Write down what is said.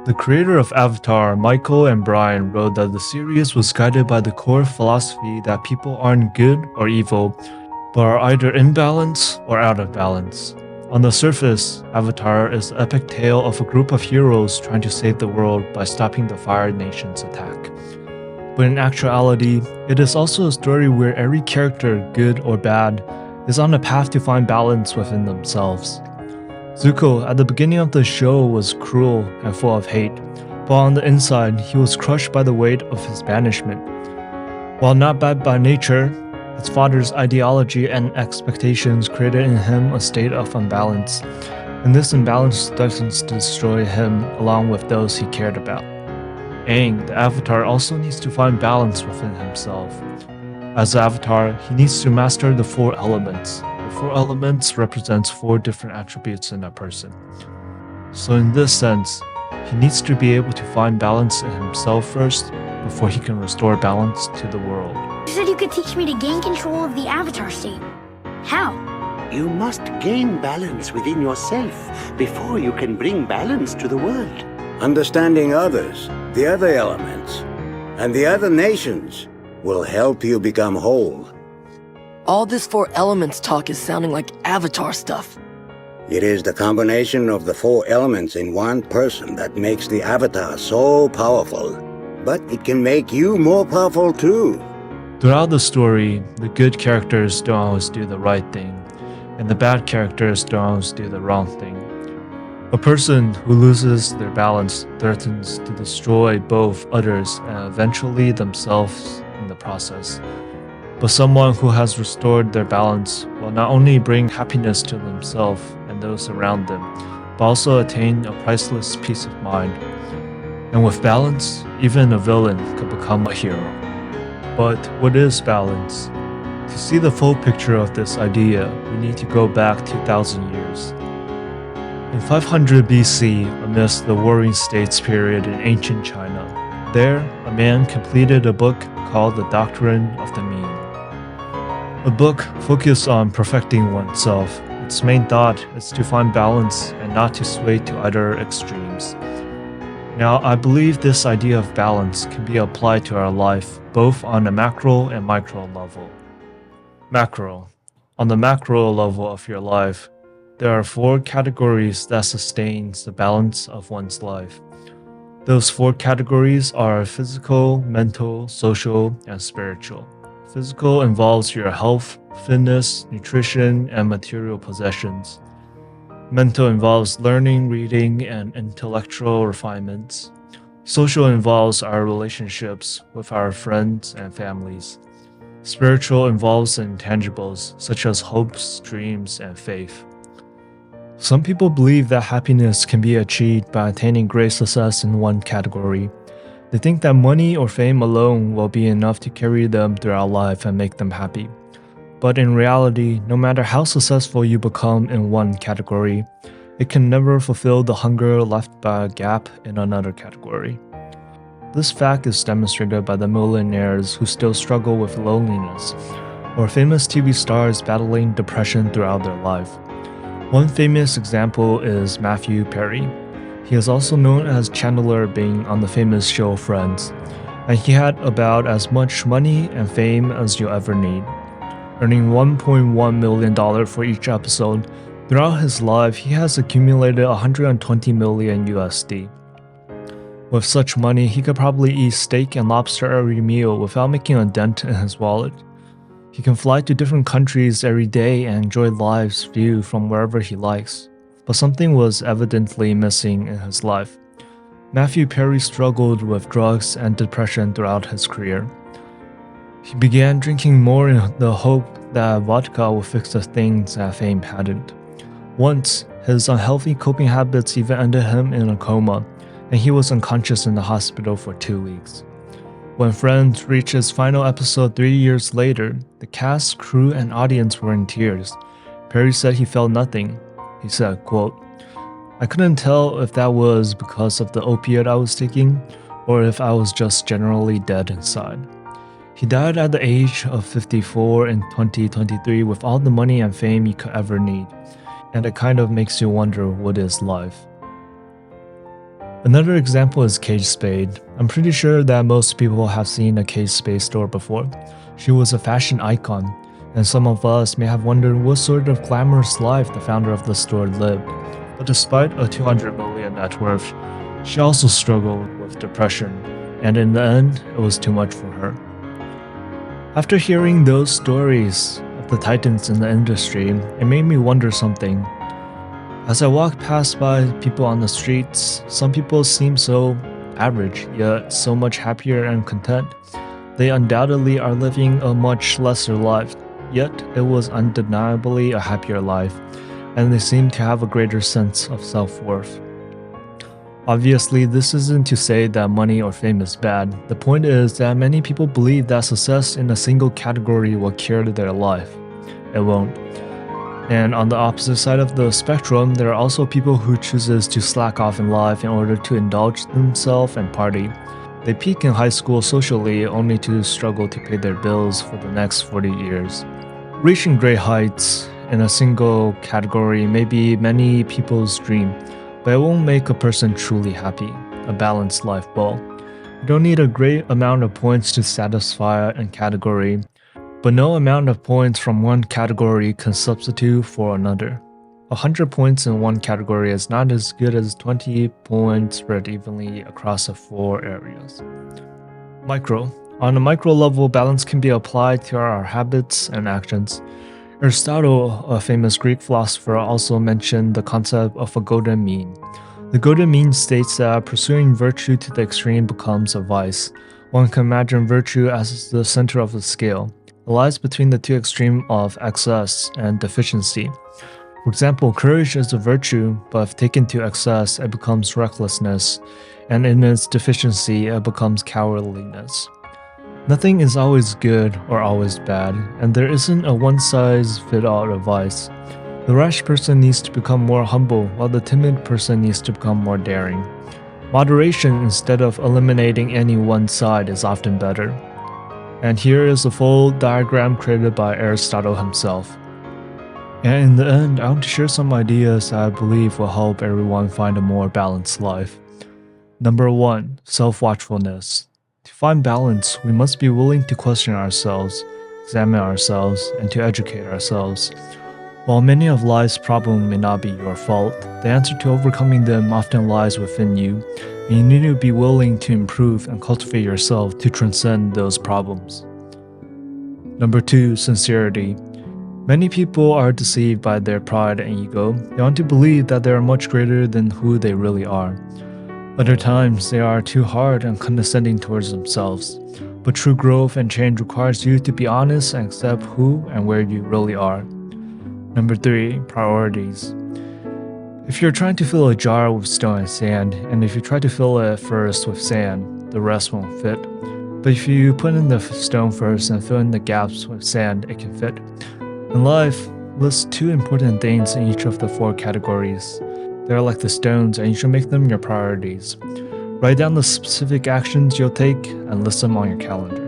The creator of Avatar, Michael and Brian, wrote that the series was guided by the core philosophy that people aren't good or evil, but are either in balance or out of balance. On the surface, Avatar is the epic tale of a group of heroes trying to save the world by stopping the Fire Nation's attack. But in actuality, it is also a story where every character, good or bad, is on a path to find balance within themselves. Zuko at the beginning of the show was cruel and full of hate, but on the inside, he was crushed by the weight of his banishment. While not bad by nature, his father's ideology and expectations created in him a state of unbalance, and this imbalance threatens to destroy him along with those he cared about. Aang, the Avatar, also needs to find balance within himself. As the Avatar, he needs to master the four elements. The four elements represents four different attributes in a person. So in this sense, he needs to be able to find balance in himself first before he can restore balance to the world. You said you could teach me to gain control of the Avatar state. How? You must gain balance within yourself before you can bring balance to the world. Understanding others, the other elements, and the other nations will help you become whole. All this four elements talk is sounding like Avatar stuff. It is the combination of the four elements in one person that makes the Avatar so powerful. But it can make you more powerful too. Throughout the story, the good characters don't always do the right thing, and the bad characters don't always do the wrong thing. A person who loses their balance threatens to destroy both others and eventually themselves in the process. But someone who has restored their balance will not only bring happiness to themselves and those around them, but also attain a priceless peace of mind. And with balance, even a villain could become a hero. But what is balance? To see the full picture of this idea, we need to go back 2,000 years. In 500 BC, amidst the Warring States period in ancient China, there, a man completed a book called The Doctrine of the Mean. A book focused on perfecting oneself. Its main thought is to find balance and not to sway to either extremes. Now, I believe this idea of balance can be applied to our life, both on a macro and micro level. Macro. On the macro level of your life, there are four categories that sustains the balance of one's life. Those four categories are physical, mental, social, and spiritual. Physical involves your health, fitness, nutrition, and material possessions. Mental involves learning, reading, and intellectual refinements. Social involves our relationships with our friends and families. Spiritual involves intangibles such as hopes, dreams, and faith. Some people believe that happiness can be achieved by attaining great success in one category. They think that money or fame alone will be enough to carry them throughout life and make them happy. But in reality, no matter how successful you become in one category, it can never fulfill the hunger left by a gap in another category. This fact is demonstrated by the millionaires who still struggle with loneliness, or famous TV stars battling depression throughout their life. One famous example is Matthew Perry. He is also known as Chandler Bing on the famous show Friends, and he had about as much money and fame as you'll ever need, earning $1.1 million for each episode. Throughout his life, he has accumulated 120 million USD. With such money, he could probably eat steak and lobster every meal without making a dent in his wallet. He can fly to different countries every day and enjoy life's view from wherever he likes. But something was evidently missing in his life. Matthew Perry struggled with drugs and depression throughout his career. He began drinking more in the hope that vodka would fix the things that fame hadn't. Once, his unhealthy coping habits even ended him in a coma, and he was unconscious in the hospital for 2 weeks. When Friends reached its final episode 3 years later, the cast, crew, and audience were in tears. Perry said he felt nothing. He said, quote, "I couldn't tell if that was because of the opiate I was taking, or if I was just generally dead inside." He died at the age of 54 in 2023 with all the money and fame you could ever need, and it kind of makes you wonder what is life. Another example is Kate Spade. I'm pretty sure that most people have seen a Kate Spade store before. She was a fashion icon, and some of us may have wondered what sort of glamorous life the founder of the store lived. But despite a 200 million net worth, she also struggled with depression, and in the end, it was too much for her. After hearing those stories of the titans in the industry, it made me wonder something. As I walked past by people on the streets, some people seem so average, yet so much happier and content. They undoubtedly are living a much lesser life, yet it was undeniably a happier life, and they seem to have a greater sense of self-worth. Obviously, this isn't to say that money or fame is bad. The point is that many people believe that success in a single category will cure their life. It won't. And on the opposite side of the spectrum, there are also people who chooses to slack off in life in order to indulge themselves and party. They peak in high school socially only to struggle to pay their bills for the next 40 years. Reaching great heights in a single category may be many people's dream, but it won't make a person truly happy. A balanced life will. You don't need a great amount of points to satisfy a category, but no amount of points from one category can substitute for another. 100 points in one category is not as good as 20 points spread evenly across the 4 areas. Micro. On a micro level, balance can be applied to our habits and actions. Aristotle, a famous Greek philosopher, also mentioned the concept of a golden mean. The golden mean states that pursuing virtue to the extreme becomes a vice. One can imagine virtue as the center of the scale. It lies between the two extremes of excess and deficiency. For example, courage is a virtue, but if taken to excess, it becomes recklessness, and in its deficiency, it becomes cowardliness. Nothing is always good or always bad, and there isn't a one-size-fits-all advice. The rash person needs to become more humble, while the timid person needs to become more daring. Moderation instead of eliminating any one side is often better. And here is a full diagram created by Aristotle himself. And in the end, I want to share some ideas that I believe will help everyone find a more balanced life. Number 1. Self-watchfulness. To find balance, we must be willing to question ourselves, examine ourselves, and to educate ourselves. While many of life's problems may not be your fault, the answer to overcoming them often lies within you, and you need to be willing to improve and cultivate yourself to transcend those problems. Number 2. Sincerity. Many people are deceived by their pride and ego. They want to believe that they are much greater than who they really are. Other times, they are too hard and condescending towards themselves. But true growth and change requires you to be honest and accept who and where you really are. Number 3. Priorities. If you're trying to fill a jar with stone and sand, and if you try to fill it first with sand, the rest won't fit. But if you put in the stone first and fill in the gaps with sand, it can fit. In life, list 2 important things in each of the 4 categories. They are like the stones, and you should make them your priorities. Write down the specific actions you'll take and list them on your calendar.